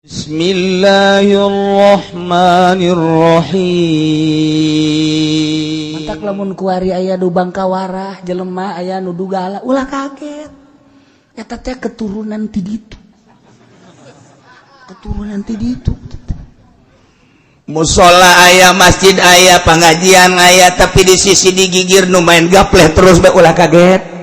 Bismillahirrahmanirrahim. Mantak lamun kuari aya nu bangkawarah jelema aya nu dugala ulah kaget. Eta teh keturunan ti ditu. Musola aya, masjid aya, pengajian aya, tapi di sisi digigir nu main gapleh terus bae ulah kaget.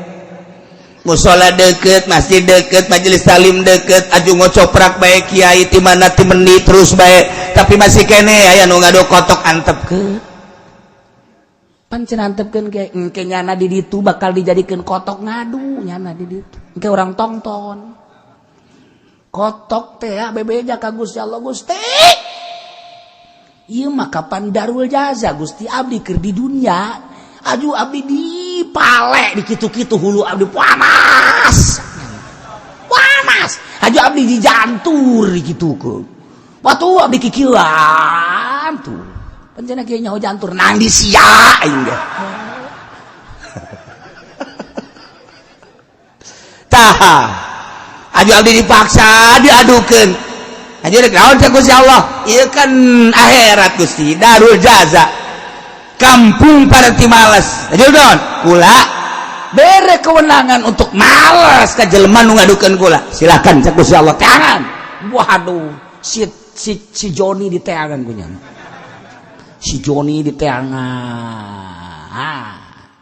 Musola deket, masjid deket, majelis talim deket, aju ngocoprak baik kiai ti mana ti meni terus baik, tapi masih kene aya nu ngado kotok antepkeun. Pan cenah antepkeun ge engke nyana di ditu bakal dijadikeun kotok ngadu nyana di ditu. Engke urang tongton. Kotok teh bebeja ka Gusti Allah Gusti. Ieu mah kapan darul jaza Gusti abdi keur di dunya. Aju abdi dipale di kitu-kitu hulu abdi panas. Aju abdi dijantur di kitukeun. Watu abdi kikieuan tuh. Panjenengan kieu nyaho jantur nang di sia aing ge. Tah. Aju abdi dipaksa diadukeun. Aju rek naon teh Gusti Allah? Ieu kan akhirat Gusti, darul jaza. Kampung para ti males. Aju don, kula bere kewenangan untuk males ka jelema nu ngadukeun kula. Silakan cek Gusti Allah tangan. Waduh, si Joni di teangan punya. Si Joni di teangan.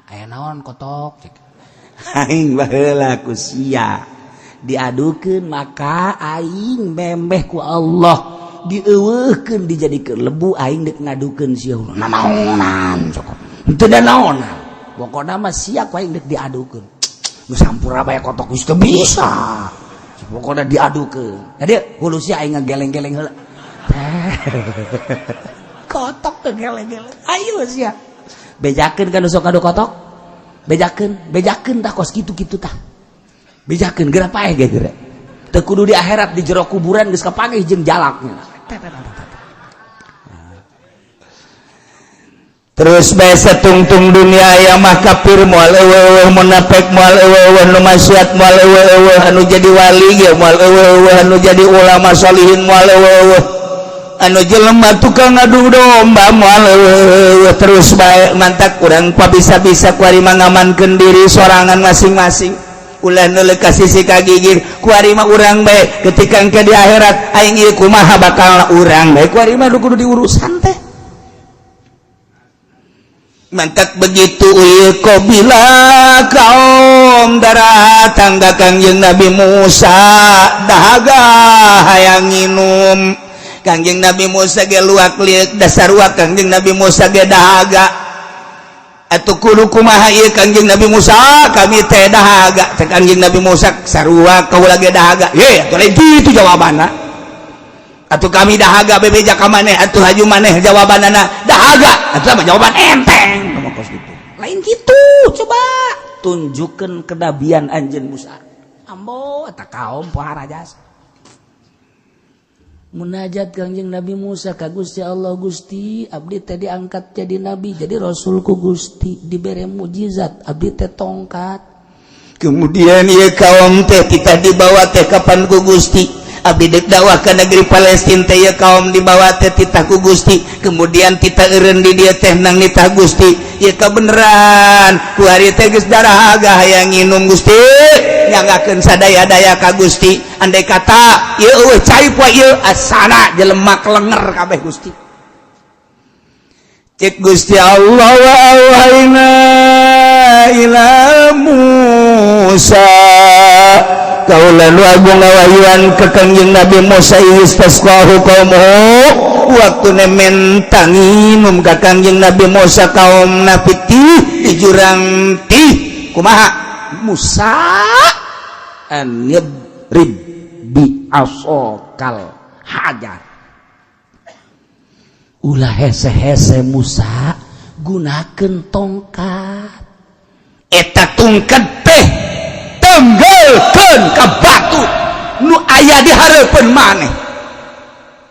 Aya naon kotok cek. Aing baheula ku sia. Diadukeun maka aing memeh ku Allah dieuweuhkeun dijadikeun lebu aing dek ngadukeun sia naonan cokot henteu da naonan pokona mah sia ku aing dek diadukeun nu sampura bae kotok geus teu bisa pokona diadukeun jadi hulu sia aing ngageleng-geleng heula kotok teu geleng-geleng ayo sia bejakeun ka nu sok adu kotok bejakeun tah kos kitu-kitu tah bejakeun geura paeh ge geura teu kudu di akhirat di jero kuburan geus kapangeh jeung jalakna. Terus bae satungtung dunia aya mah kafir moal eueuh munafik moal eueuh nu maksiat moal eueuh anu jadi wali ge moal eueuh anu jadi ulama sholihin moal eueuh anu jelema tukang adu domba moal eueuh terus bae mantak urang pabisa-bisa kuari mangamankeun diri sorangan masing-masing. Ulah neuleuh ka sisi kagigir kuari mah urang bae ketika engke di akhirat aing ieu kumaha bakal urang bae kuari mah kudu diurusan teh mantak begitu ieu qabila kaum datang ka Kangjeng Nabi Musa dahaga hayang nginum Kangjeng Nabi Musa ge luak liuk dasar uak Kangjeng Nabi Musa ge dahaga atuh kudu kumaha ieu Kangjeng Nabi Musa kami teh dahaga teh Kangjeng Nabi Musa sarua kaula ge dahaga ye atuh lain kitu jawabanna atuh kami dahaga bebeja ka maneh atuh haju maneh jawabanana dahaga atuh mah jawaban enteng ngomong kitu lain kitu coba tunjukkeun kenabian anjeun Musa ambo eta kaum pohara jasa munajat Kangjeng Nabi Musa ka Gusti Allah Gusti abdi teh diangkat jadi nabi jadi rasul ku Gusti dibere mukjizat abdi teh tongkat kemudian ieu kaum teh kita dibawa teh kapan ku Gusti abdi deuk dakwah ka negeri Palestina teh ieu kaum dibawa teh titah ku Gusti kemudian titah eureun di dieu teh nang nitah Gusti ieu kabeneran ku ari teh geus darahaga hayang nginum Gusti nyanggakeun sadaya-daya ka Gusti andai kata ieu eueuh cai poe ieu asana jelema klenger kabeh Gusti cek Gusti Allah wa auhayna ila Musa kaulan wa agung ngawahyuan ka Kangjeng Nabi Musa istasqahu qaumuhu waktuna mentang nginum ka Kangjeng Nabi Musa kaum napiti di jurang ti kumaha Musa an yadrib bi asokal hajar ulah hese-hese Musa gunakeun tongkat eta tongkat teh tenggelkeun ka batu nu aya di hareupeun maneh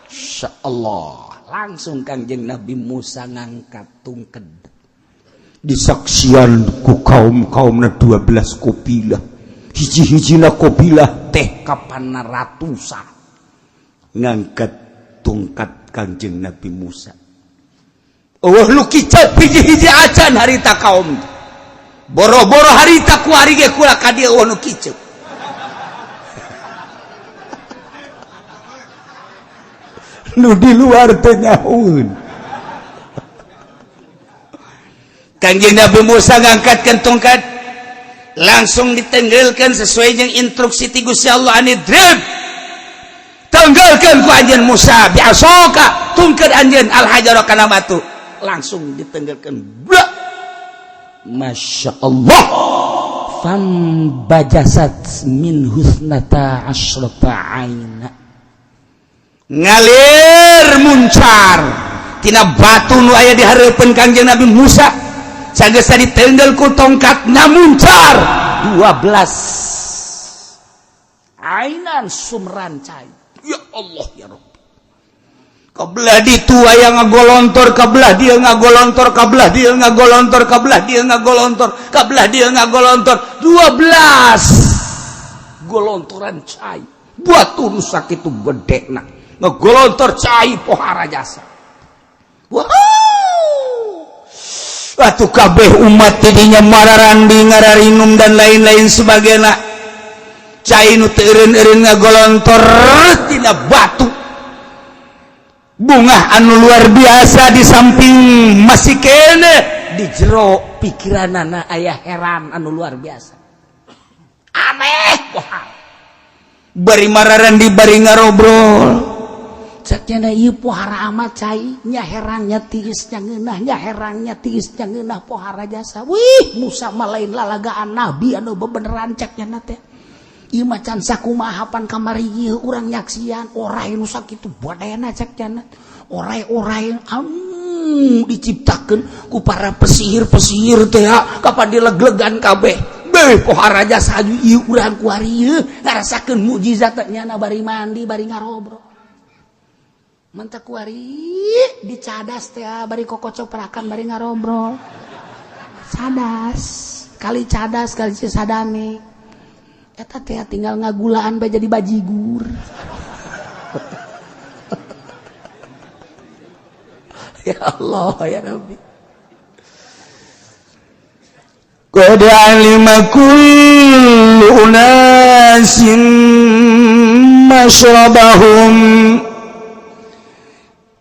insyaallah langsung Kangjeng Nabi Musa ngangkat tongkat disaksian ku kaum-kaumna 12 kabilah hiji-hijina kabilah teh kapana ratusan ngangkat tongkat Kangjeng Nabi Musa. Oh lu kicau hiji-hiji acan harita kaum. Boro-boro harita ku hari ge kula ka dieu nu kicau. Nu di luar teh nyaun. Kangjeng Nabi Musa ngangkatkeun tongkat langsung ditenggelkan sesuai dengan instruksi ti Gusti Allah anu drep. Tenggelkan ku anjeun Musa biasoka tungkeun anjeun al-hajar kana batu. Langsung ditenggelkan. Masya Allah. Fam bajasat min husnata asyrata aina. Ngalir muncar tina batu nu aya di hareupeun Kangjeng Nabi Musa. Sagesa ditenggel ku tongkatna muncar 12 ainan sumran cai. Ya Allah ya Rabb. Kabelah ditu aya ngagolontor, kabelah dia ngagolontor, kabelah dia ngagolontor, kabelah dia ngagolontor, kabelah dia ngagolontor 12 golontoran cai. Batu nu sakitu gedena ngagolontor cai pohara jasa. Wow. Atuh kabeh umat tidinya mararandi ngararinum dan lain-lain sebagainya. Cai nu teu eureun-eureun ngagolontor tina batu. Bunga anu luar biasa di samping masih kene di jero pikiranana aya heran anu luar biasa. Aneh pohar. Bari mararandi bari ngarobrol. Sakjana ieu pohara amat cai nya herannya tiis nya ngeunah nya herannya tiis nya ngeunah pohara jasa. Wih Musa mah lain lalagaan nabi anu bebeneran cek nya teh. Ieu mah can sakumaha hapan kamari ieu urang nyaksian orai nu sakitu bodena cek nya. Orai-orai diciptakeun ku para pesihir-pesihir teh kapan dileglegan kabeh. Beh pohara jasa ieu urang ku ari ieu ngarasakeun mukjizat nya bari mandi bari ngarobrol. Mantak wari dicadas teh bari kokocoprakan bari ngarobrol. Cadas, kali cadas kali sadame. Eta teh tinggal ngagulaan bae jadi bajigur. Ya Allah ya Rabbi. Qad alima kullu unasin masyrabahum.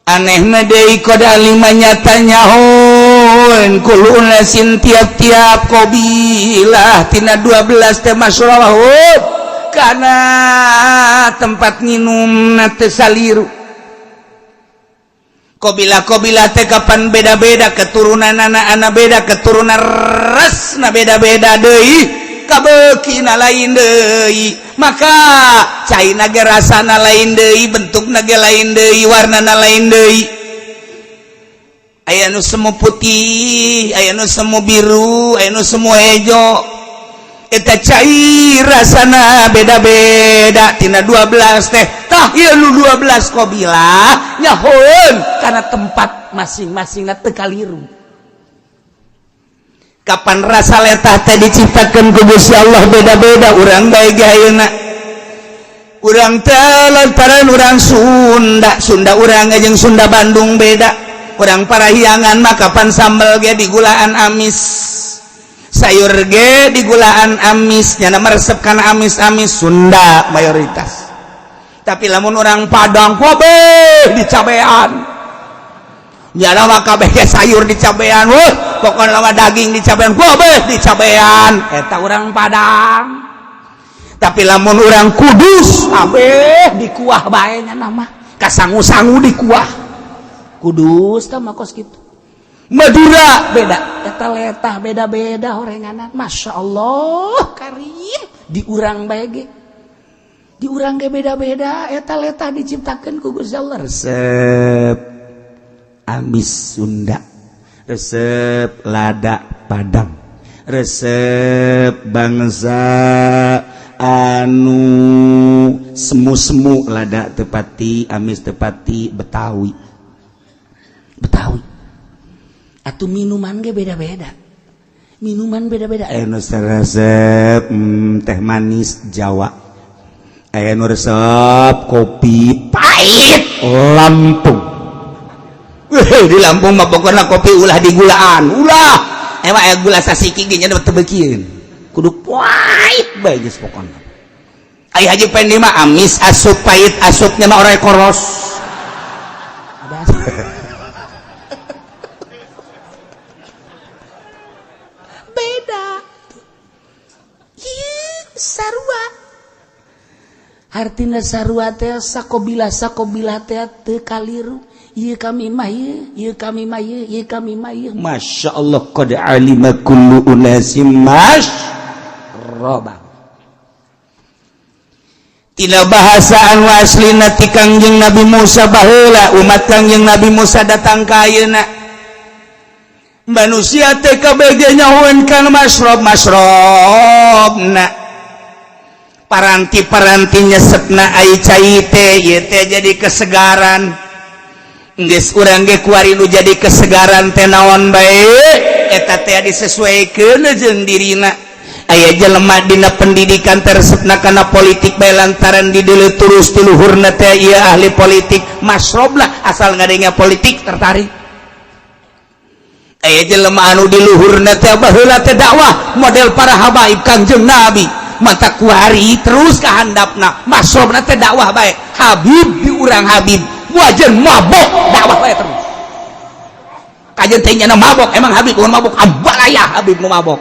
Anehna deui qad alima nyata nyahoen kullu unasin tiap-tiap qabilah tina 12 teh masyrabahum kana tempat nginumna teu saliru. Qabilah-qabilah teh kapan beda-beda keturunanana beda keturunan rasna beda-beda deui kabeukina lain deui maka caina ge rasana lain deui bentukna ge lain deui warnana lain deui aya nu semu putih aya nu semu biru aya nu semu hejo eta cai rasana beda-beda tina 12 teh tah ieu nu 12 qabilah nyahoeun kana tempat masing-masing teu kaliru. Kapan rasa letah teh diciptakeun ku Gusti Allah beda-beda urang bae ge ayeuna. Urang teh lantaran urang Sunda urang jeung Sunda Bandung beda. Urang Parahyangan mah kapan sambel ge digulaan amis. Sayur ge digulaan amis nyana meresep kana amis-amis Sunda mayoritas. Tapi lamun orang Padang kabeh dicabean. Nyana mah kabeh sayur dicabean, pokona mah daging dicabean, kabeh dicabean. Eta urang Padang. Tapi lamun urang Kudus kabeh dikuah bae nya mah. Kasangu-sangu dikuah. Kudus tah mah kos kitu. Madura beda, eta letah beda-beda horenganan. Masya Allah karim di urang bae ge. Di urang ge beda-beda eta letah diciptakeun ku Gusti Allah. Resep amis Sunda, resep lada Padang, resep bangsa anu semu-semu lada tepati amis tepati Betawi. Atuh minuman ge beda-beda. Minuman beda-beda. Aya nu resep teh manis Jawa. Aya nu resep kopi pahit. pahit Lampung. Di Lampung mah pokoknya kopi ulah digulaan ulah emang gula sasiki ge nya teu beukieun kudu pahit bae geus pokona. Ai Haji Pendi mah amis asup pahit asupnya mah ora koros. Beda. Ieu sarua. Artina sarua teh sakobilah teh teu kaliru. Ieu kami mah ieu kami mah ieu kami mah ieu. Masyaallah qad alima kullu unasim masyraba. Tina bahasa anu aslina ti Kangjeng Nabi Musa baheula umat Kangjeng Nabi Musa datang ka ayeuna. Manusia teh kabege nyahoeun kana masyrabna. Paranti-paranti nyesepna ai cai teh ieu teh jadi kesegaran. Geus urang ge kuari nu jadi kesegaran teh naon bae eta teh disesuaikeun jeung dirina. Aya jelema dina pendidikan tersepna kana politik bae lantaran dideuleu terus ti luhurna teh ieu ahli politik masrobna asal ngadenge politik tertarik. Aya jelema anu di luhurna teh baheula teh dakwah model para habaib Kangjeng Nabi. Mata kuari terus ke handapna masrobna teh dakwah bae Habib di urang Habib wajan mabok dakwah bae terus kajen teh nya mabok emang Habib mun mabok abalaya Habib nu mabok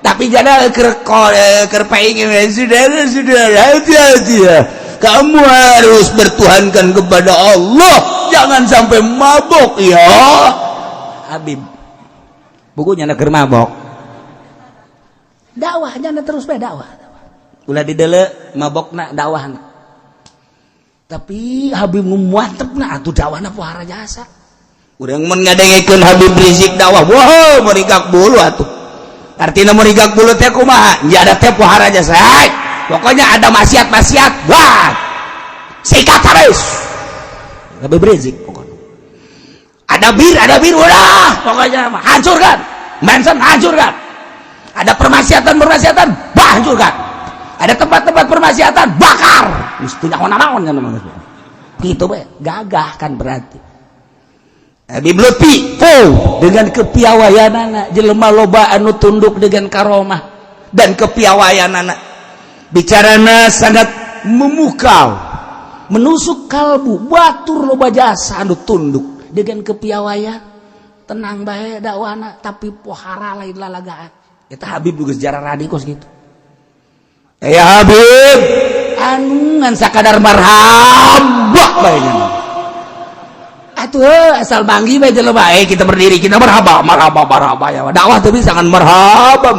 tapi jana keur paingin saudara hati-hati ya kamu harus bertuhankan kepada Allah jangan sampai mabok ya Habib bukunya keur mabok dakwahnya terus bae dakwah ulah dideuleu mabokna dakwahna tapi Habib muantepna atuh dakwahna pohara jasa urang mun ngadengekeun Habib Rizik dakwah wah merigak bulu atuh artina merigak bulu teh kumaha nya ada teh pohara jasa pokoknya ada maksiat wah sikat terus Habib Rizik pokoknya ada bir udah pokoknya hancurkan Manson hancurkan ada permaksiatan hancurkan ada tempat-tempat permaksiatan bakar mestinya naon gitu bae gagah kan berarti Habib Lutfi dengan kepiawayanana jelema loba anu tunduk dengan karomah dan kepiawayanana bicarana sangat memukau menusuk kalbu batur loba jasa anu tunduk dengan kepiawayan tenang bae dakwahna tapi pohara lain lalagaan eta Habib juga sejarah radikos gitu. Ya Habib anu ngan sakadar marhabah bae nya atuh asal banggi bae jelema kita berdiri kita marhaba ya dakwah teh bisa kan marhaba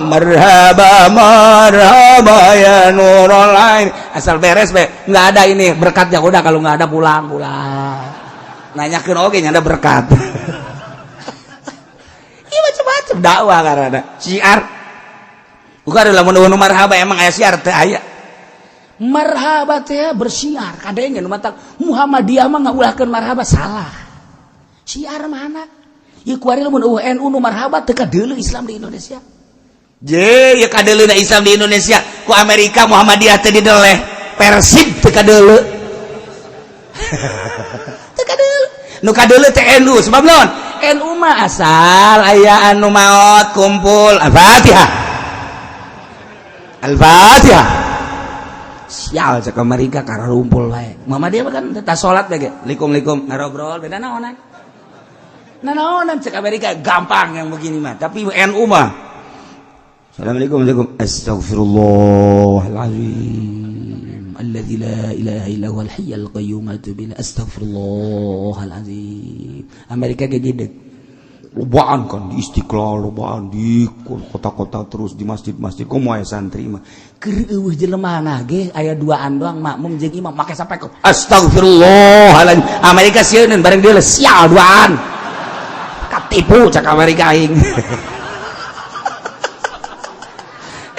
ya nurul ain asal beres bae enggak ada ini berkatnya udah kalau enggak ada pulang nanyakeun oge nya ada berkat ieu macam-macam dakwah karana syiar bukan lamun marhaba emang aya syiar teh aya marhaba teh bersiar kadenge nu mata Muhammadiyah mah ngaulahkeun marhaba salah syiar mana ieu kuari lamun NU nu marhaba teu kadeuleu Islam di Indonesia je ya kadeuleuna Islam di Indonesia ku Amerika Muhammadiyah teh dideleh Persib teu kadeuleu teu kadeuleu nu kadeuleu teh NU sebab naon NU mah asal aya anu maot kumpul Al-Fatihah sial cek Amerika karena rumpul wae Muhammadiyah kan tetap salat bae ge likum ngarobrol beda naonan cek Amerika gampang yang begini mah tapi NU mah Assalamualaikum Astagfirullahalazim alladzi la ilaha illa huwal hayyul qayyum atubu Astagfirullahalazim Amerika ge gede lobaan kan di Istiqlal lobaan di kota-kota terus di masjid-masjid komo aya santri mah keur eueuh jelemana ge aya duaan doang makmum jeung imam make sampai ke astagfirullahaladzim Amerika sieun bareng deuleu sial duaan katipu cak Amerika aing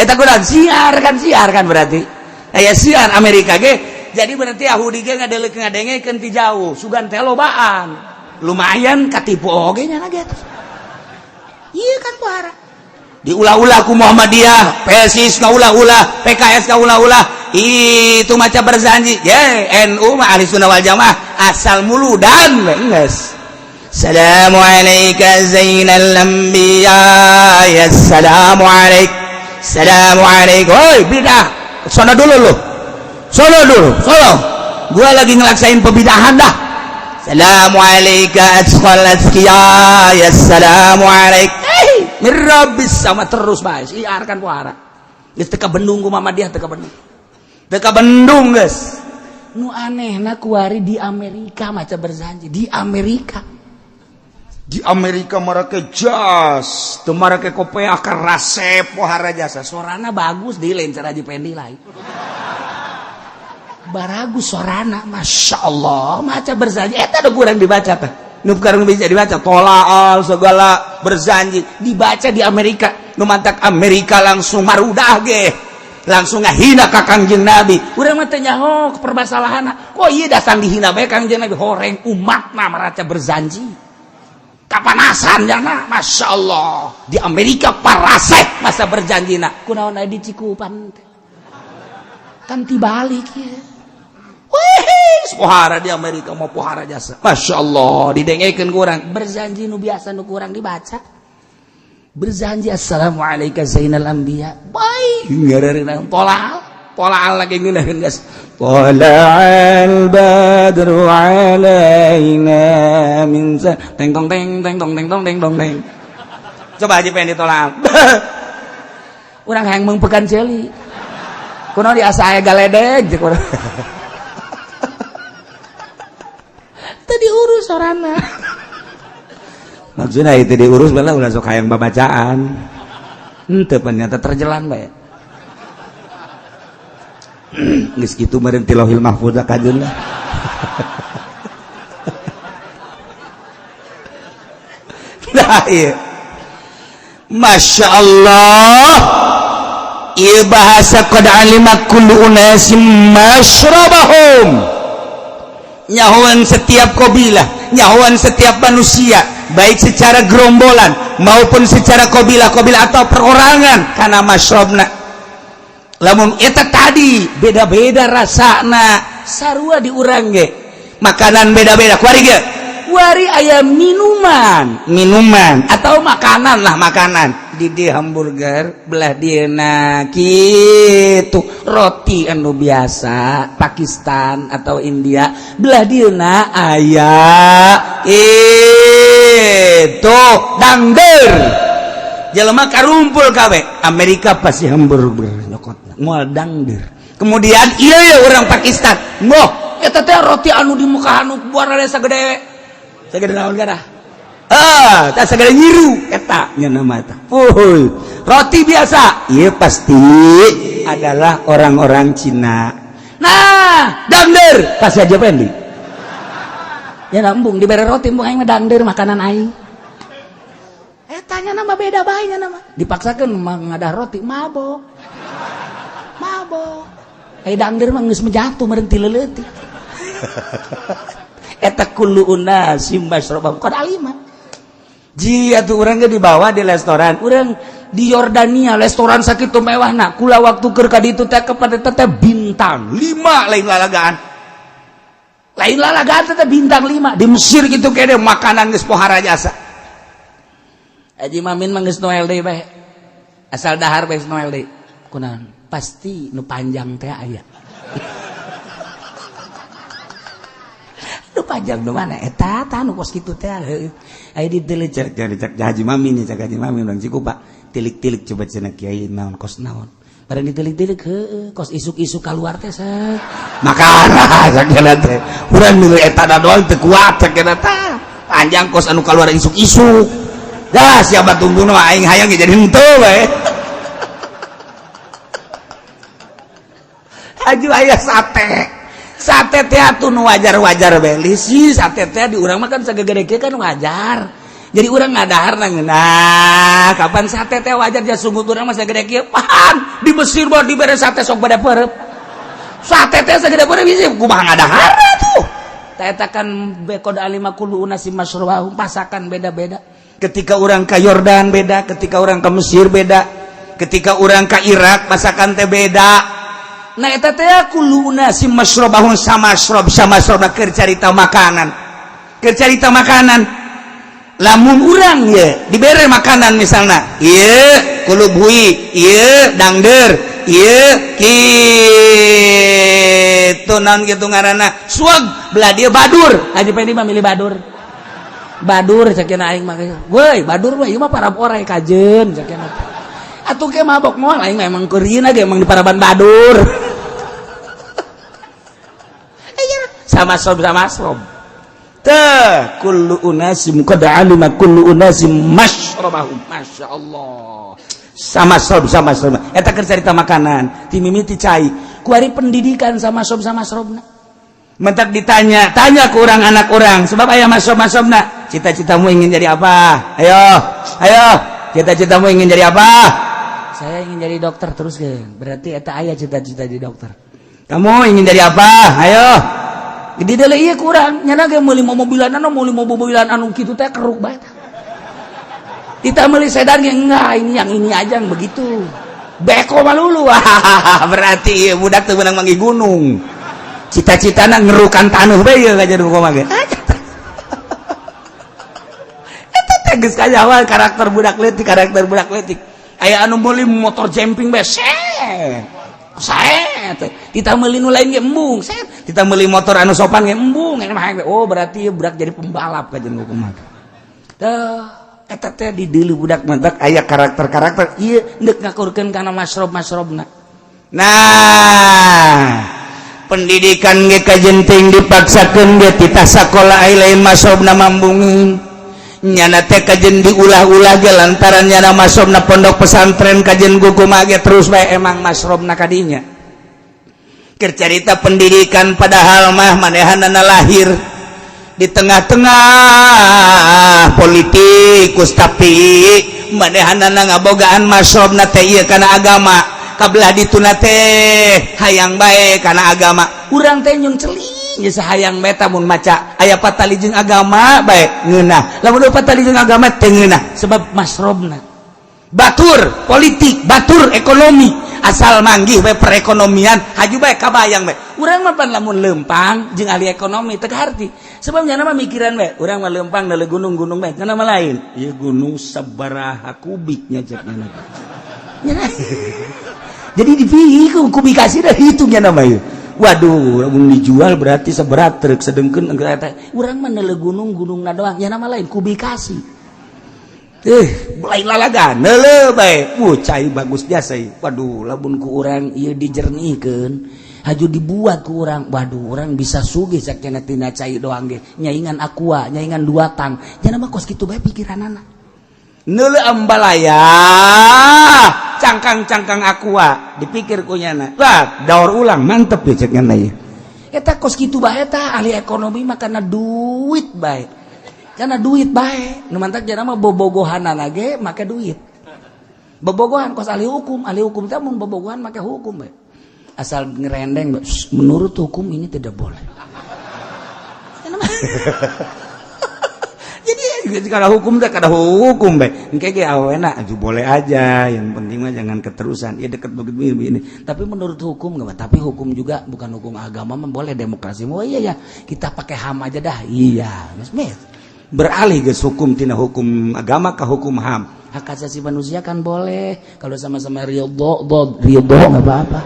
eta kunaon siar kan berarti aya siar Amerika ge jadi berarti Yahudi ge ngadengekeun ti jauh sugan teh lobaan lumayan katipu oge nya lagi iya kan pohara diulah-ulah ku Muhammadiyah PSIS ngaulah-ulah PKS ngaulah-ulah itu maca berjanji ya NU mah ahli sunnah wal jamaah asal muludan geus. Assalamu alayka zainal anbiya ya assalamu alayk. Assalamu alaykum. Woi bidah. Sono dulu lu. Sono. Gua lagi ngelaksain pebidahan dah. Assalamu alayka atqal atqiya ya assalamu alayk. Mirabis sama terus bae. Siarkan puara. Geus teu ka Bandung ku Muhammadiyah teu ka Bandung. Teu ka Bandung geus. Nu anehna kuari di Amerika maca berjanji di Amerika. Di Amerika marake jas, teu marake kopiah ka rasep pohara jasa. Sorana bagus di lain cara Haji Pendi lain. Baragus sorana, Masya Allah, maca berjanji. Eta ada kurang dibaca teh. Nu karang bisa dibaca tolaal segala berjanji dibaca di Amerika. Nu mantak Amerika langsung marudah ge. Langsung ngahina ka Kangjeng Nabi. Urang mah teh nyaho permasalahanna. Kok ieu datang dihina bae Kangjeng Nabi horeng umatna maraca berjanji. Kapanasan jana, Masya Allah di Amerika parasek masa berjanji nak kunaon aya di Cikupan kan tibalik ya wih pohara di Amerika mau pohara jasa Masya Allah didengekeun kurang berjanji nu biasa nu kurang dibaca berjanji assalamualaikum zainal anbiya baik ngareureuna tolaal lagi ngeunaheun geus tala'al badru alaina min teng tong teng coba Haji Pendi tolaal urang hayang meungpekan ceuli kunaon di asa aya galedeg cek urang teu diurus sorana maksudna itu diurus bala ulah sok hayang babacaan henteu ternyata terjelan bae geus kitu meureun ti Lauhil Mahfuz kajeun lah. Nah, iya. Masya Allah ieu bahasa qad alima kullu unasim masyrabahum nyahuan setiap kabilah nyahuan setiap manusia baik secara gerombolan maupun secara kabilah atau perorangan kana masyrabna lamun eta tadi beda-beda rasana sarua di urang ge makanan beda-beda kuari ge kuari aya minuman atau makanan di hamburger belah dieuna kitu roti anu biasa Pakistan atau India belah dieuna aya itu dangder jelema karumpul kabeh Amerika pasti hamburger nyokotna moal dangder kemudian ieu orang Pakistan moh eta teh roti anu di muka anu buarana sagede naon gara tak sagede nyiru eta nya nama eta roti biasa ieu pasti adalah orang-orang Cina nah dangder pasti aja Pendi ya nambung dibere roti embung aing dangder makanan aing tanya nama beda baiknya nama dipaksakan ngadah roti mabok dangder mah geus menjatuh merenti leuleut eta kullu unasim masyrabahum qad alima jia tuh urang ge dibawa di restoran urang di Yordania restoran sakitu mewahna kula waktu keur ka ditu teh kepada teh bintang 5 lain lalagaan teh bintang 5 di Mesir kitu kene makanan geus pohara jasa Haji Mamin mah geus Noel deui bae. Asal dahar bae Noel deui. Kunaon? Pasti nu panjang teh aya. Nu panjang nu mana eta tah nu kos kitu teh. Aya diteuleuh cek Haji Mamin cek Haji Mamin urang Cikupa. Tilik-tilik coba cenah kiai naon kos naon. Bareng ditilik-tilik heueuh kos isuk-isuk kaluar teh sa. Makana sakena teh. Urang nu eta doang teu kuat sakena tah. Panjang kos anu kaluar isuk-isuk. Dah siapa tunggu nama aing hayang jadi henteu bae. Aju aya sate. Sate teh atuh nu wajar-wajar bae. Lisi sate teh di urang mah kan sagede kan wajar. Jadi urang ngadahar nah kapan sate teh wajar ja sungguh urang mah sagede kieu pan. Di Mesir bae dibere sate sok bade peureup. Sate teh sagede peureup bisi kumaha ngadahar tuh. Tah eta kan qad alima kullu unasim masyrabahum pasakan beda-beda. Ketika orang ke Yordan beda, ketika orang ke Mesir beda, ketika orang ke Irak masakan teh beda. nah eta teh kullu unasim masyrabahum sama keur carita makanan lamun urang ye dibere makanan misalna ieu kulub hui ieu dangder ieu kitu naon kitu ngaranna suag belah dia badur Haji Pendi mah milih badur cakena aing mah weuy badur mah ieu mah para orai kajeun cakena atuh ke mabok moal aing memang keurieuna ge emang di paraban badur sama sob teh kullu unasim qad alima kullu unasim masyrabahum masyaallah sama sob eta keur carita makanan ti mimiti cai ku ari pendidikan sama sobrna mentak tanya ku urang anak urang sebab aya masob-masobna cita-citamu ingin jadi apa ayo cita-citamu ingin jadi apa saya ingin jadi dokter terus ge berarti eta aya cita-cita jadi dokter kamu ingin jadi apa ayo di dalam iya kurang nyana ge meuli mobilan anu kitu teh keruk bae kita meuli sedan ge enggak ini yang ini aja begitu beko malulu berarti ieu budak teu beunang manggi gunung cita-citana ngerukan tanuh bae ieu kajar buku mah ge eta teh geus kajawa karakter budak leutik aya anu meuli motor jumping bae kita meuli nu lain ge embung kita meuli motor anu sopan ge embung oh berarti budak jadi pembalap ka jeung hukum mah eta teh di deuleu budak mah aya karakter ieu neuk ngakurkeun kana masyrabna nah pendidikan ge kajenting dipaksakeun ge titah sakola ai lain masyrabna mambungeun nyana teh kajen diulah-ulah ge lantaran nyana masrobna pondok pesantren kajen guguma ge terus bae emang masrobna kadinya keur carita pendidikan padahal mah manehanana lahir di tengah-tengah politikus tapi manehanana ngabogaan masrobna teh ieu kana agama kabelah dituna teh hayang bae kana agama urang teh nyung celing geus hayang meta mun maca aya patali jeung agama bae ngeunah lamun patali jeung agama teu ngeunah sebab masrobna batur politik batur ekonomi asal manggih bae perekonomian haju bae kabayang bae urang mah pan lamun leumpang jeung ahli ekonomi teu harti sebab nyana mah mikiran bae urang mah leumpang da gunung-gunung bae kana mah lain ieu gunung sabaraha kubiknya cek nyana jadi dipikir kubikasi dari itu nyana mah ieu waduh lamun dijual berarti seberat truk sedengkeun urang mah neuleuh gunung-gunungna doang nya nama lain kubikasi lain lalagan neuleuh bae cai bagus jasa waduh lamun ku urang ieu dijernihkeun haju dibuat ku urang waduh urang bisa sugih sakkena tina cai doang ge nyaingan aqua nyaingan 2 tang nya nama kos kitu bae pikiranana neuleuh ambalaya cangkang aqua dipikir ku nyana lah daur ulang mantep ya cek nyana ieu eta kos kitu bae eta ahli ekonomi mah kana duit bae nu mantap jana mah bobogohanana ge make duit bobogohan kos ahli hukum teh mun bobogohan make hukum bae asal ngerendeng menurut hukum ini tidak boleh kalau hukum teh kada hukum bae engke ge awena boleh aja yang penting mah jangan keterusan ya deket begini tapi menurut hukum enggak tapi hukum juga bukan hukum agama mah boleh demokrasi oh iya ya kita pakai HAM aja dah iya Mas beralih geus hukum tina hukum agama ke hukum HAM hak asasi manusia kan boleh kalau sama-sama ridho enggak apa-apa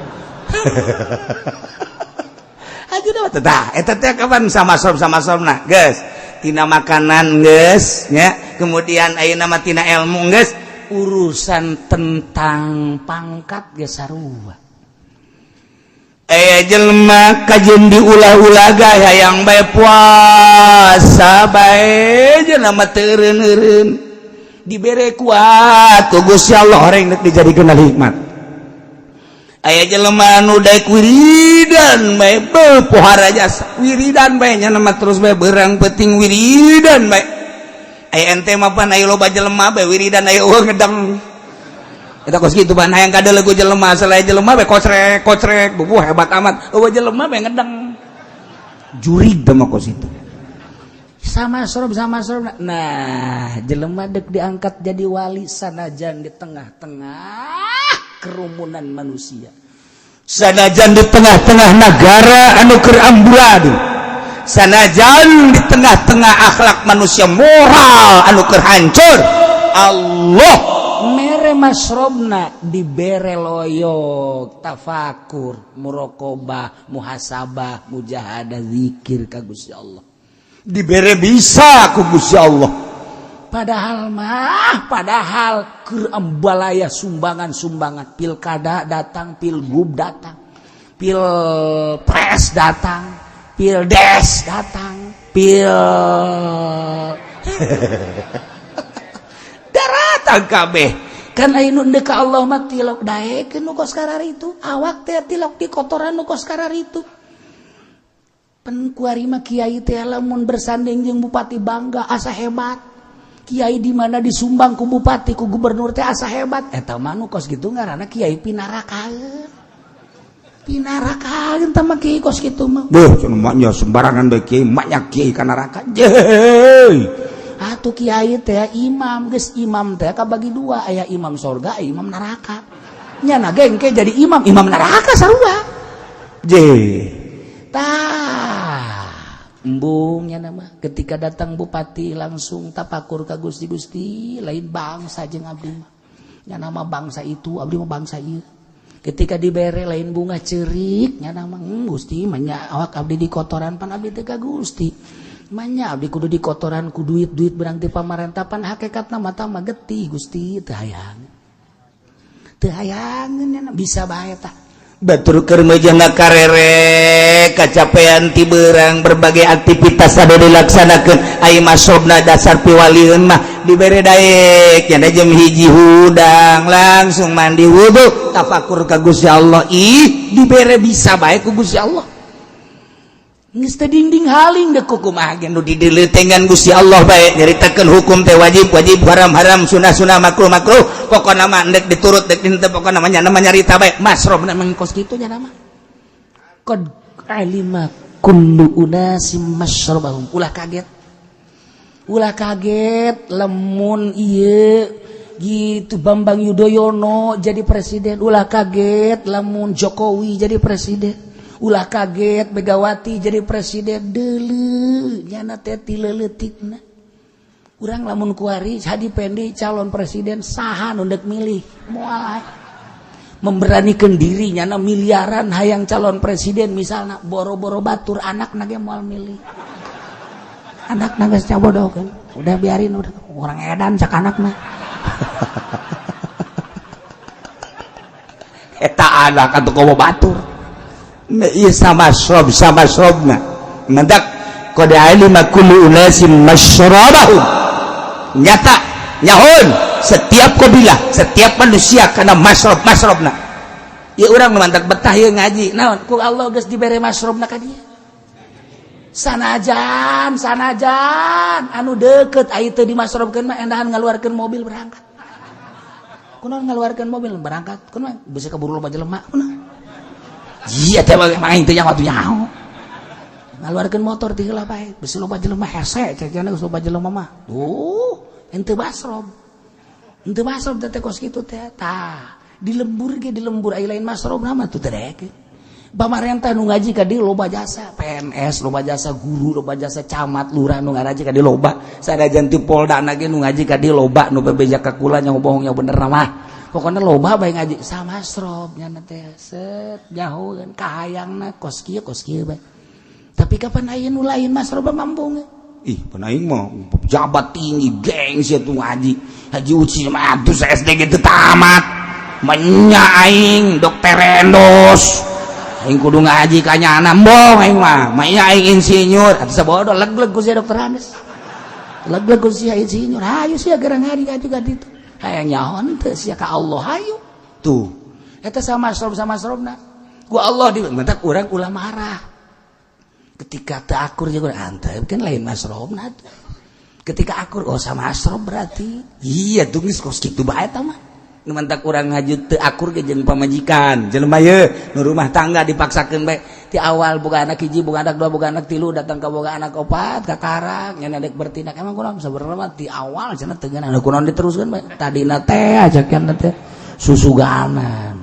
aja dah eta teh kapan sama-sama geus tina makanan geus nya kemudian ayeuna mah tina ilmu geus urusan tentang pangkat geus sarua aya jelema kajen diulah-ulah gah hayang bae puasa bae jelema mah teu eureun dibere kuat ku Gusti Allah reng deuk dijadikeun hikmat aya jelema anu daek wiridan bae pohara jasa wiridan bae nya nama terus bae beurang penting wiridan bae aya ente mah pan aya loba jelema bae wiridan aya ngedeng eta kos kitu pan hayang kadeleug jelema salaya jelema bae kocrek bubuh hebat amat eueuh jelema bae ngedeng jurig teh mah kos itu sama sorob nah jelema deuk diangkat jadi wali sanajan di tengah-tengah kerumunan manusia sanajan di tengah-tengah negara anu keur amburadul, sanajan di tengah-tengah akhlak manusia moral anu keur hancur, Allah mere masrobna dibere loyok, tafakur, muraqabah, muhasabah, mujahadah, zikir ka Gusti Allah. Dibere bisa ku Gusti Allah. Padahal keur ambalaya sumbangan pilkada datang, pilgub datang, pilpres datang, pildes datang, Daratan kabeh. Kan lain nu ka Allah mah tilok daekeun nu kos karar itu, awak teh tilok di kotoran nu kos karar itu. Pen kuari mah kiai teh lamun bersanding jeung bupati bangga asa hebat. Kiai di mana disumbang ku bupati ku gubernur teh asa hebat, eta mah nu kos kitu ngaranna kiai pinarakaeun. Pinarakaeun tah mah kiai kos kitu mah. Duh, cenah nya sembarangan bae kiai, maknya kiai ka neraka. Jeuy. Atuh kiai teh imam, geus imam teh kabagi dua, aya imam sorga, aya imam neraka. Nya na gengke jadi imam neraka sarua. Embungnya nama ketika datang bupati langsung tapakur ka Gusti lain bangsa jeung abdi mah. Nya nama bangsa itu abdi mah bangsa ieu. Ketika dibere lain bunga ceurik nya nama Gusti manya awak abdi di kotoran pan abdi teh ka Gusti. Manya abdi kudu di kotoran ku duit-duit berang ti pamarentah pan hakikatna mata mah getih Gusti teu hayang. Teu hayangeun bisa bae tah. Batur keur meujana karere kacapean ti beurang berbagai aktivitas anu dilaksanakeun ai masobna dasar piwalieun mah dibere daek nya jam hiji hudang langsung mandi wudu tafakur ka Gusti Allah dibere bisa bae ku Gusti Allah. Geus teh dingding haling deh kumaha ge nu didileutengan Gusti Allah bae nyaritakeun hukum teh wajib haram sunah makruh pokona mah endek diturut dek henteu pokona mah nyarita bae masrobna mah kos kitu nya mah qad alima kullu unasim masyrabahum. Ulah kaget lamun ieu gitu Bambang Yudhoyono jadi presiden, ulah kaget lamun Jokowi jadi presiden, ulah kaget Megawati jadi presiden. Deuleu nyana teh ti leuleutikna urang lamun kuari Hadi Pendi calon presiden saha nu deuk milih moal memberanikeun diri nyana miliaran hayang calon presiden misalna boro-boro batur anakna ge moal milih, anakna geus cabodohkeun udah biarin udah orang edan cak anakna eta anak atuh komo batur. Iya sama srobna mendak qad alima kullu unasim masyrabahum. Nyata nyahon setiap kabilah setiap manusia kana masrobna. Ieu urang mantak betah ieu ngaji naon ku Allah geus dibere masrobna ka dieu. Sanajan anu deukeut aya teu dimasrobkeun mah endahan ngaluarkeun mobil berangkat. Kunaon ngaluarkeun mobil berangkat? Kunaon bisa kaburu loba jelema kunaon? Iya teh main teh yang waktu nyaho. Ngaluarkeun motor ti heula bae, bisi loba jelema hese cenah geus loba jelema mah. Henteu masrob. Henteu masrob teh kos kitu teh. Tah, dilembur aya lain masrobna mah teu teu. Pamarentah nu ngaji ka dieu loba jasa, PNS loba jasa, guru loba jasa, camat, lurah nu ngaji ka dieu loba. Sadajan ti Polda ge nu ngaji ka dieu loba, nu bebeja ka kula nya bohong nya bener mah. Pokoknya loba bae ngaji sama srob nya teh set nyahoeun kahayangna kos kieu bae. Tapi kapan aya nu lain masrob mambung? Ih, pan aing mah pejabat tinggi gengs atuh ngaji. Haji uci mah atuh SD gitu tamat. Manya aing dokter endos. Aing kudu ngaji ka nyana embong aing mah. Manya aing insinyur atuh sabodo leg-leg ku sia dokter endos. Leg-leg ku sia insinyur. Hayu sia gara ngaji ka ditu. Hayang nyahoan teu sia ka Allah hayu. Tuh. Eta sama masrobna. Ku Allah dibentak urang ulah marah. Ketika teu akur jeung urang antep kan lain masrobna. Ketika akur sama masrob berarti. Iya tuh geus kos kitu bae eta mah. Nu mantak urang ngaju teu akur ge jeung pamajikan. Jelema ye nu rumah tangga dipaksakeun bae. Ti awal boga anak hiji, boga anak dua, boga anak tilu, datang ka boga anak opat, ka karang, nya dek bertindak emang kunaon sabenerna ti awal cenah teu geuna kunaon diteruskeun bae. Tadina teh ajakeun teh susuganan.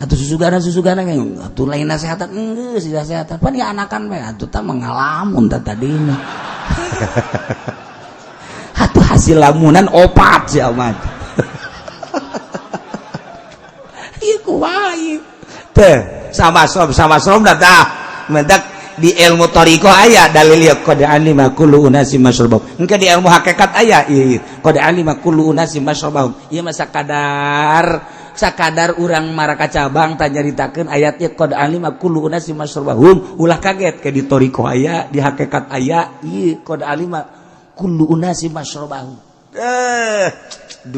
atuh susugana atuh lain nasehatan geus nasehatan pan ya anakan we atuh tah mengalamun tah tadina atuh hasil lamunan opat sia mah ieu kumaha teh sama som tah mentak di ilmu thariqah aya dalil ya qad alima kullu unasin masyrabahum engke di ilmu hakikat aya ieu qad alima kullu unasin masyrabahum ieu mah sakadar urang maraka cabang tanya nyaritakeun ayatnya qad alima kullu unasin masyrabahum ulah kaget ke di thariqah aya di hakikat aya ieu qad alima kullu unasin masyrabahum 12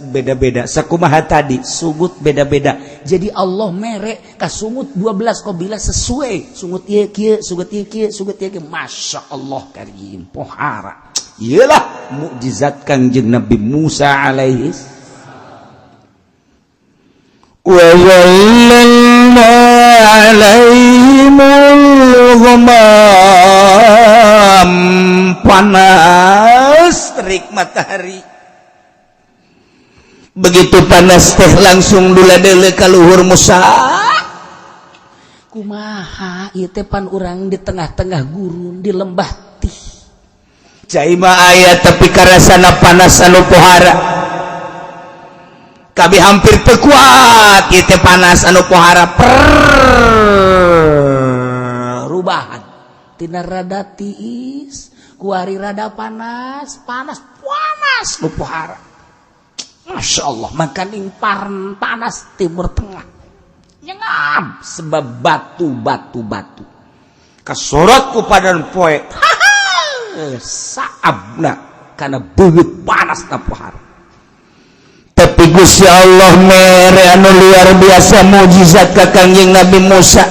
beda-beda sakumaha tadi sungut beda-beda jadi Allah merek ka sungut 12 qabilah sesuai sungut ieu kieu sungut ieu kieu sungut ieu kieu masyaallah karim pohara iyalah mukjizat Kangjeng Nabi Musa alaihi wa zallalna alaihimul ghamam panas terik matahari begitu panas teh langsung duladele ka luhur Musa kumaha ieu teh pan urang di tengah-tengah gurun di lembah tih cai mah aya tapi karasana panas anu pohara kabeh hampir teu kuat ieu teh panas anu pohara rubahan tina rada tiis ku ari rada panas nu pohara. Masya Allah, makaning panas Timur Tengah nyengam sebab batu kasorot ku padan poe saabna karena beut panas na pohara tapi Gusti Allah mere anu luar biasa mukjizat ka Kangjeng Nabi Musa.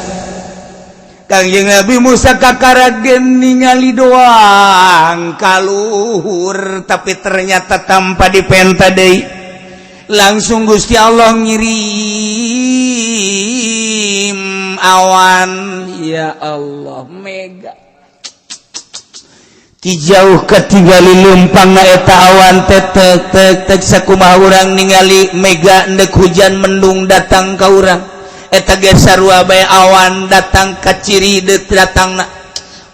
Kangjeng Nabi Musa kakaragen ningali doang kaluhur tapi ternyata tanpa dipenta deui langsung Gusti Allah ngirim awan ya Allah mega ti jauh ketinggali lumpangna eta awan tek sakumaha urang ningali mega endek hujan mendung datang ka urang eta ge sarua bae awan datang ka ciri datangna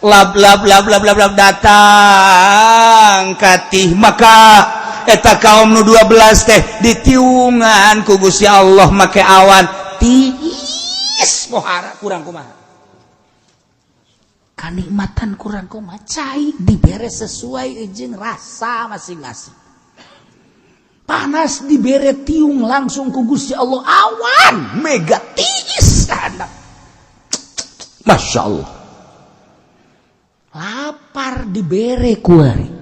lab datang katih maka eta kaum nu 12 teh ditiungan ku Gusti Allah make awan tiis pohara kurang kumaha kanikmatan kurang kumaha cai dibere sesuai jeung rasa masing-masing panas dibere tiung langsung ku Gusti Allah awan mega tiis handap Masya Allah lapar dibere kuari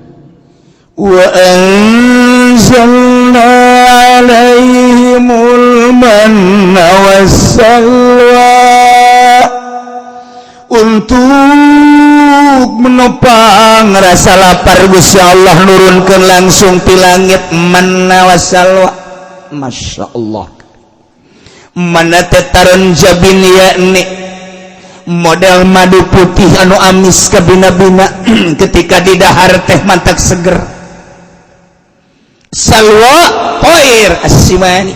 wa anzalna alaihimul manna wassalwa untuk menopang rasa lapar Gusti Allah nurunkeun langsung ti langit manna wassalwa Masya Allah manna teh taron jabin yakni model madu putih anu amis kabina-bina ketika di dahar teh mantak seger salwa poir asimani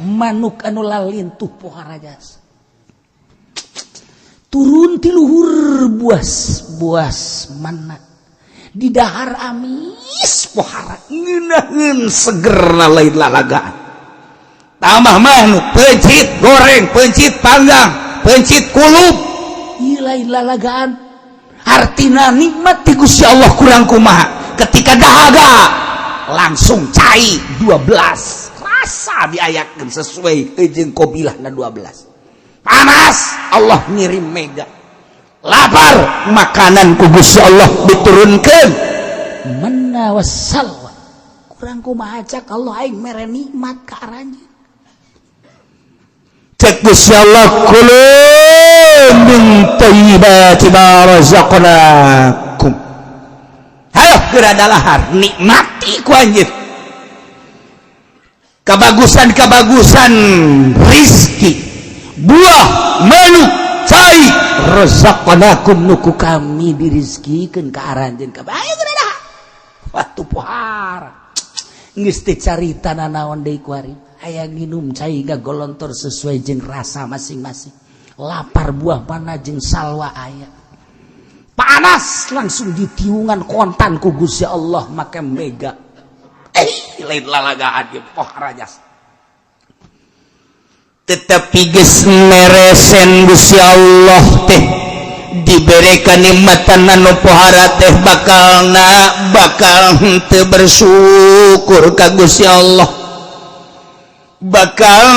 manuk anu lalintuh pohara jas turun ti luhur buas mana di dahar amis pohara ngeunaheun segerna lain lalagaan tambah manuk pencit goreng pencit panggang pencit kulub ieu lain lalagaan artina nikmat ti Gusti Allah kurang kumaha ketika dahaga langsung cai 12 rasa diayakeun sesuai jeung qabilahna 12 panas Allah ngirim mega lapar makanan ku Gusti Allah diturunkeun manna wassalwa kurang kumaha cak Allah aing mere nikmat ka aranjeun cek Gusti Allah kulu min thayyibati ma razaqnakum hayo gerada lahar nikmati ku anjeun kabagusan rizki buah manu cai razaqnakum nuku kami dirizkikeun ka aranjeun kabeh ayo gerada waktu pohara geus teh caritana naon deui ku ari aya nginum cai golontor sesuai jeung rasa masing-masing lapar buah mana jeung salwa aya panas langsung ditiungan kontan ku Gusti Allah make mega lain lalagaan ge poh rajas tetapi geus meresen Gusti Allah teh diberikan nikmatan anu pohara teh bakal teu bersyukur ka Gusti Allah bakal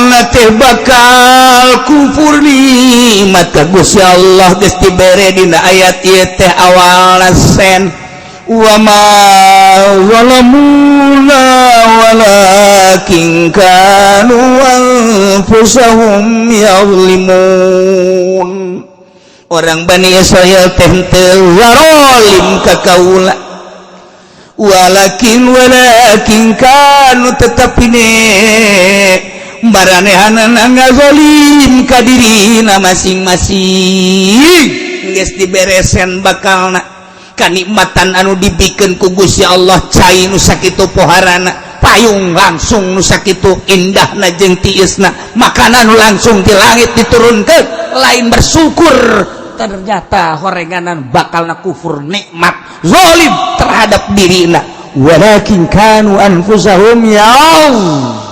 kufur nikmat ka Gusti Allah geus dibere dina ayat ieu teh awalna sen wa ma zalamuna walakin kanu anfusahum yazlimun. Orang Bani Israel teh teu zalim ka kaula walakin kanu tetapine maranehanana ngazalim ka dirina masing-masing geus diberesen bakalna kanikmatan anu dibikeun ku Gusti Allah cai nu sakitu poharana payung langsung nu sakitu indahna jeung tiisna makanan nu langsung ti langit diturunkeun lain bersyukur ternyata horenganan bakalna kufur nikmat zalim terhadap dirina walakin kanu anfusahum yazlimun.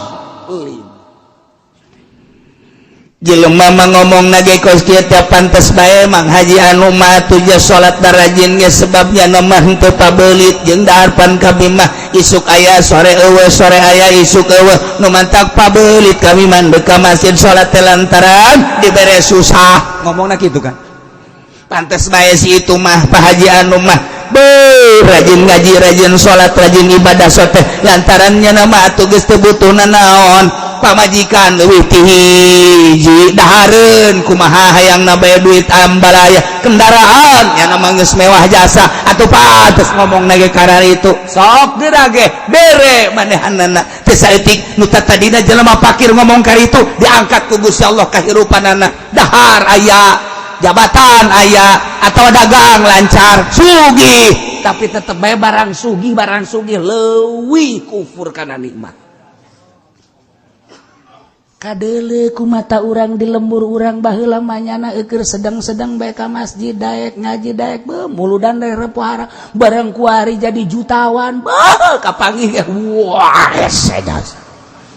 Jelema mah ngomong nage kos kieu teh pantes bae Mang Haji anu mah tujuh salat darajin ge sebabnya mah henteu pabeulit jeung daharpan kami mah isuk aya sore eueuh sore aya isuk eueuh nu mantak pabeulit kami mah deuk ka masjid salat teh lantaran dibere susah ngomongna kitu kan pantes bae si itu mah Pak Haji anu mah rajin ngaji rajin salat rajin ibadah teh lantarannya nama atuh geus teu butuhna naon pamajikan leuwih ti hiji dahareun kumaha hayangna bae duit ambalaya kendaraan nya nama geus mewah jasa atuh pantes ngomong nage karar itu sok geura ge bere manehanna teu saeutik nu tadina jelema fakir ngomong karitu diangkat ku Gusti Allah kahirupanana dahar aya jabatan aya atau dagang lancar sugih tapi tetep bae barang sugih leuwih kufur kana nikmat kadele ku mata urang di lembur urang baheula manyana eukeur sedang-sedang bae ka masjid daek ngaji daek muludan daerah pohara barang kuari jadi jutawan kapanggih wah sedas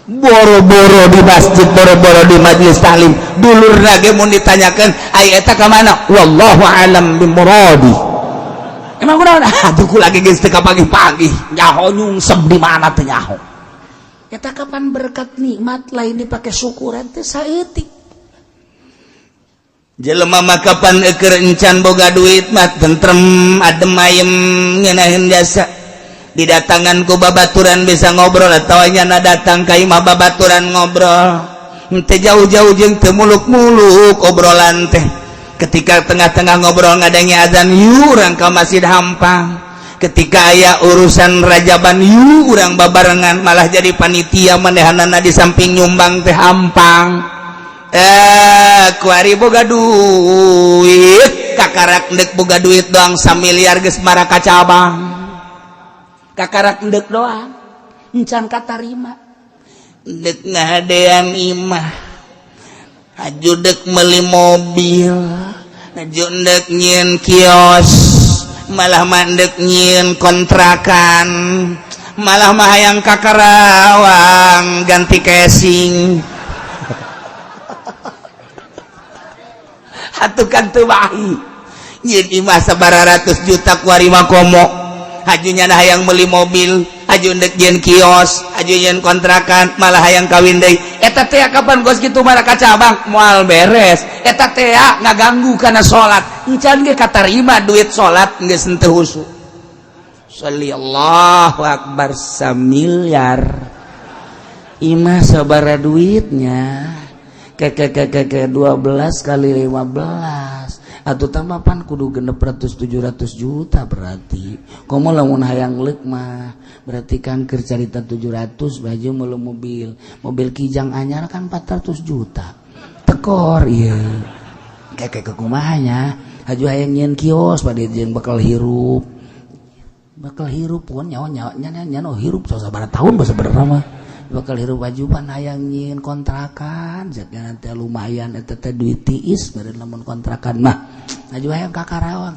boro-boro di masjid boro-boro di majelis taklim dulur lagi mun ditanyakeun ai eta ka mana wallahu alam bimuradi emang kunaon atuh ku lagi geus teu kapagih-pagih nyaho nyungsep di mana teh nyaho eta kapan berkat nikmat lain dipake syukuran teh saeutik jelema mah kapan eukeur encan boga duit mah tentrem adem ayem ngeunaheun jasa didatangan ku babaturan bisa ngobrol atau nya datang ka imah babaturan ngobrol teu jauh-jauh jeung teu muluk-muluk obrolan teh ketika tengah-tengah ngobrol ngadangi azan yu urang ka masjid hampang ketika aya urusan rajaban yu urang babarengan malah jadi panitia manehanana di samping nyumbang teh hampang kuari boga duit kakarak endek boga duit doang 1 miliar geus maraka cabang kakarak endek doang encan katarima endek ngadean imah aju dek meuli mobil aju endek nyieun kios malah mandek nyieun kontrakan malah mah hayang ka Karawang ganti casing atuh kan teu wahi nyieun imah sabaratus juta ku ari mah komo hajunya hayang meuli mobil aju ndek nyieun kios aju nyieun kontrakan malah hayang kawin deui eta teh kapan gos kitu maraka cabang moal beres eta teh ngaganggu kana salat encan ge katarima duit salat geus henteu husu sallallahu akbar 1 miliar imah sabaraha duitnya ke 12 kali 15 atuh tamapan kudu 600-700 juta berarti komo lamun hayang leuk mah berarti kan keur carita 700 baju meulu mobil kijang anyar kan 400 juta tekor ieu kayak kumahanya haju hayang nyieun kios bade jeung bakal hirup pun nyawa hirup sabaraha tahun basa bener mah bakal hirup wajuban hayang nyieun kontrakan jangan teh lumayan eta teh duit tiis bari lamun kontrakan mah ngaju hayang ka Karawang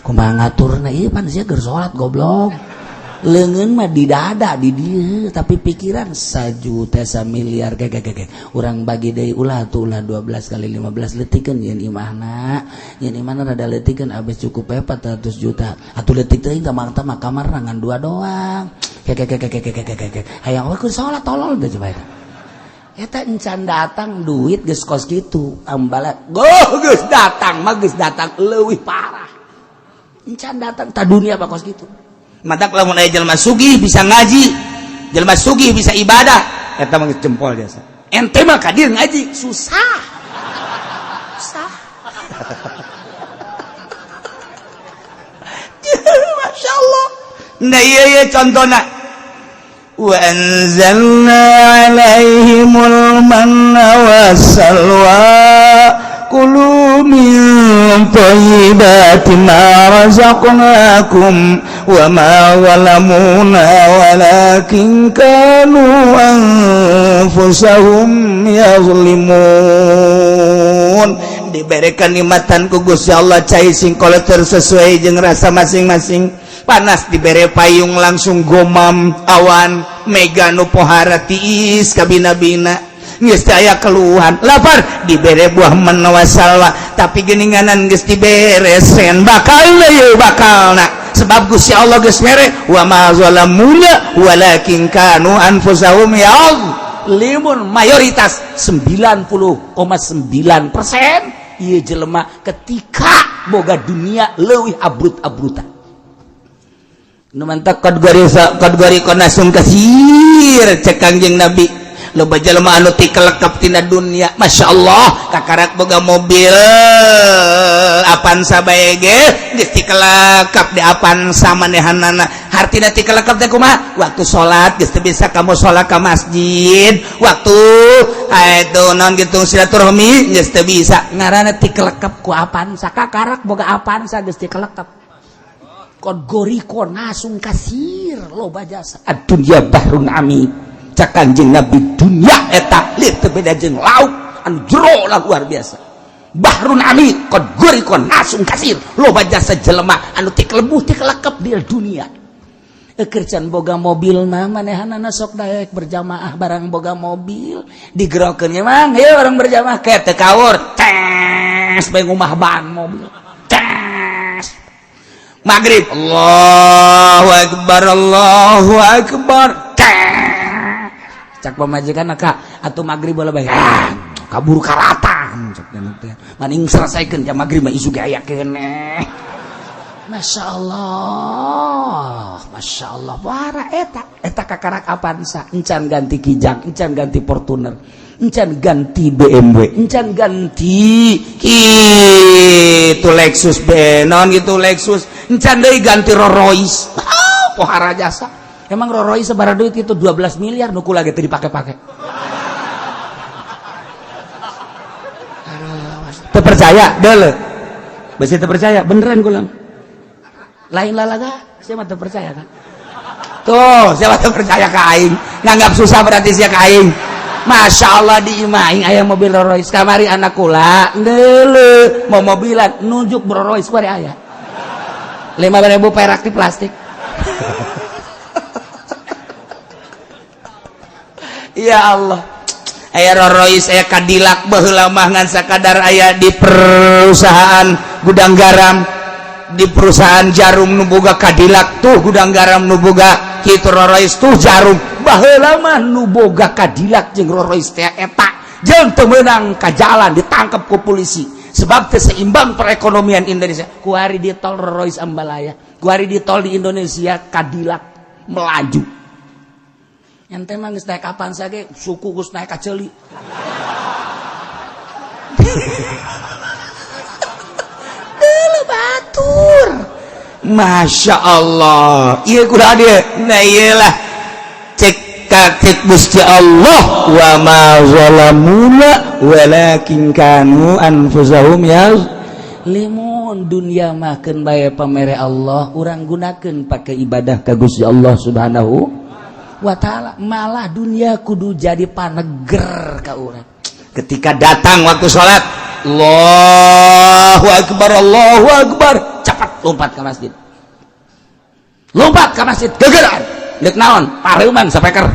kumaha ngaturna ieu pan sia keur salat goblok leungeun mah di dada di dieu tapi pikiran 1 juta 1 miliar urang bagi deui ulah tuh ulah 12 kali 15 letikeun nyeun imahna rada letikeun abis cukup 400 juta atuh leutik teuing ka mangta mah kamar ngan 2 doang hayang we keur salat tolol teh coba eta encan datang duit geus kos kitu ambala geus datang mah geus datang leuwih parah encan datang ta dunia apa kos kitu matak lamun aya jelema sugih bisa ngaji jelema sugih bisa ibadah eta mah jempol biasa ente mah kadir ngaji susah Masya Allah nah iya contohna wa anzalna alaihimul manna wassalwa kulu min thayyibati ma razaqnakum wa ma zalamuna walakin kanu anfusahum yazlimun diberikan nikmatan ku Gusti Allah cai sing kolektor sesuai jeung rasa masing-masing panas dibere payung langsung gomam awan mega nu pohara tiis kabina-bina geus teh aya keluhan lapar dibere buah menawasalwa tapi geuninganan geus diberesen bakalna sebab Gusti Allah geus mere wa ma zalamuna walakin kanu anfusahum yazlimun mayoritas 90,9% ieu jelema ketika boga dunia leuwih abrut-abrutan nu mantap kadgari konasum kasir cek Kangjeng Nabi loba jelema anu ti kelekep tina dunia Masya Allah kakarak boga mobil Avanza bae ge geus ti kelekep di Avanza manehanana hartina ti kelekep teh kumaha waktu salat geus teu bisa kamu salat ka masjid waktu atuh naon kitu silaturahmi geus teu bisa ngaranna ti kelekep ku Avanza kakarak boga Avanza geus ti kelekep kod goriko nasung kasir loba jasa adunya bahrun ami cak Kanjeng Nabi dunia eta lieu teu beda jeung laut anu jero lah luar biasa bahrun ami kod goriko nasung kasir loba jasa jelema anu ti kelebuh ti kelekep di dunia kerjaan boga mobil mah manehanana sok daek berjamaah barang boga mobil digerokeun mang heuh orang berjamaah ke teu kaur tes bae ngumah ban mobil maghrib Allahu akbar cak pamajikan ka atuh maghrib bola bae kaburu karatan cak teh maning selesaikeun jam maghrib mah isu ge aya keneh Masya Allah wara eta kakarak Avanza encan ganti Kijang encan ganti Fortuner encan ganti BMW encan ganti kitu Lexus benon gitu Lexus encan deui ganti Rolls Royce pohara jasa emang Rolls Royce sabaraha duit itu 12 miliar nu kula ge teu dipake-pake teu percaya deuleu bisi teu percaya beneran kula lain lalaga siapa teu percaya kan tuh siapa teu percaya ka aing nganggap susah berarti sia ka aing Masya Allah di imah aing aya mobil Rolls Royce kamari anak kula deuleu mau mobilan nunjuk Rolls Royce bari aya 5.000 perak di plastik ya Allah aya Rolls Royce aya Cadillac baheula mah ngan sakadar aya di perusahaan gudang garam di perusahaan jarum nu boga Cadillac tuh gudang garam nu boga kitu Rolls Royce tuh jarum baheula mah nu boga Cadillac jeung Rolls Royce teh eta jeung teu meunang ka jalan ditangkap ku polisi sebab teu seimbang perekonomian Indonesia ku hari di tol Rolls Royce Ambalaya ku hari di tol di Indonesia Cadillac melaju ente mah geus naik Avanza ge suku geus naik ka ceuli batur Masya Allah iya kuda dia nah iyalah cek Gusti Allah wa ma zalamuna walakin kanu anfusahum yazlimun dunia makeun bae pamere Allah urang gunakeun pake ibadah ka Gusti Allah subhanahu wa ta'ala malah dunia kudu jadi paneger ka urang. Ketika datang waktu sholat, Allahu Akbar, cepat lompat ke masjid. Lompat ke masjid, gegeran. Dek naon? Pareuman sapeker.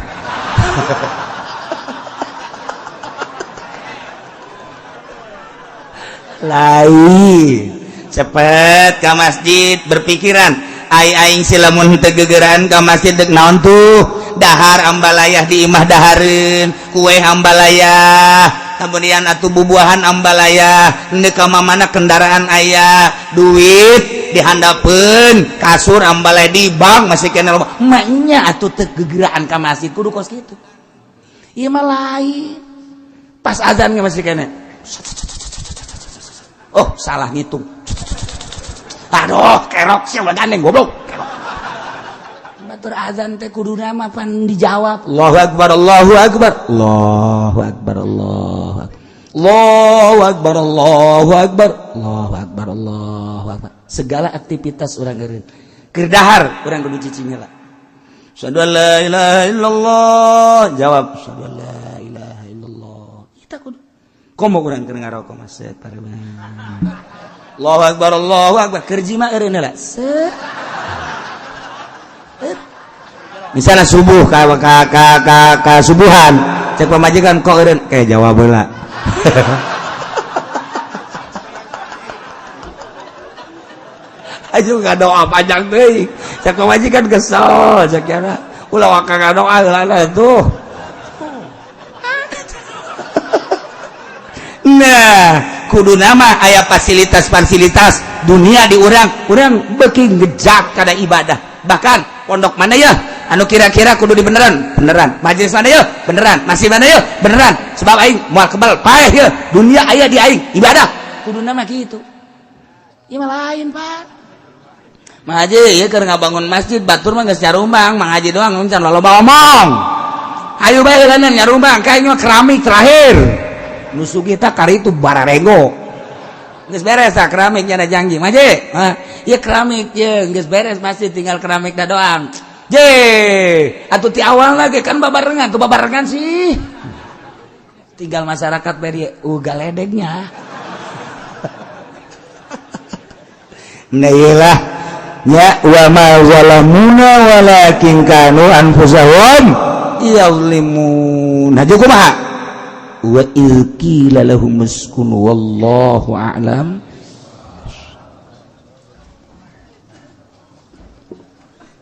Lain. Cepet ke masjid berpikiran, aing silamun teu gegeran ke masjid dek naon tuh? Dahar ambalayah di imah dahareun, kue ambalayah. Kemudian atuh bubuahan ambalayah, neuk ka mamana kendaraan aya, duit dihandapeun, kasur ambalaya di bank masih kena loba. Maknya atuh teu gegeraan ka masjid kudu kos kitu. Ieu mah lain. Pas azan ge masih kena. Oh, salah ngitung. Aduh, kerok siapa gandeng goblok. Batur azan teh kuduna mah pan dijawab. Allahu Akbar, Allahu Akbar. Allahu Akbar, Allahu Akbar. Allahu Akbar, Allahu Akbar. Allahu Akbar, Allahu Akbar. Segala aktivitas urang eureun. Keur dahar urang kudu cicing heula. Asyhadu an la ilaha illallah. Jawab asyhadu an la ilaha illallah. Kita kudu komo urang keur ngaroko masjid pareman. Allahu Akbar, Allahu Akbar. Keur jima eureun heula. Misalnya subuh ka subuhan, cek pamajikan kok eureun kayak jawab heula. Aju ngadoa panjang deui. Cek pamajikan kesel, cek kira ulah waka ngadoa heula tuh. Nah, kudu nama aya fasilitas dunia di urang beuki ngejak kada ibadah. Bahkan pondok mana ya anu kira-kira kudu di beneran majelis mana ya beneran masih mana ya beneran sebab aing moal kebal paeh ya dunia aya di aing ibadah kudu nama kitu. Ieu mah lain, Pak. Mang Haji ieu keur ngabangun masjid batur mah geus nyarumbang, Mang Haji doang ngan loba omong. Hayu bae heulanan nyarumbang kayaknya keramik terakhir. Nusu kita kari itu bararego. Geus beres tah keramik nya janji. Mang Haji, ieu keramik ye geus beres masjid tinggal keramik da doang. Je, atuh ti awal lagi kan babarengan tuh babarengan sih. Tinggal masyarakat beri galedegnya. Nah iyalah ya wa ma zalamuna walakin kanu anfusahum yazlimun. Haja kumaha? Wa ilqila lahum uskunu wallahu a'lam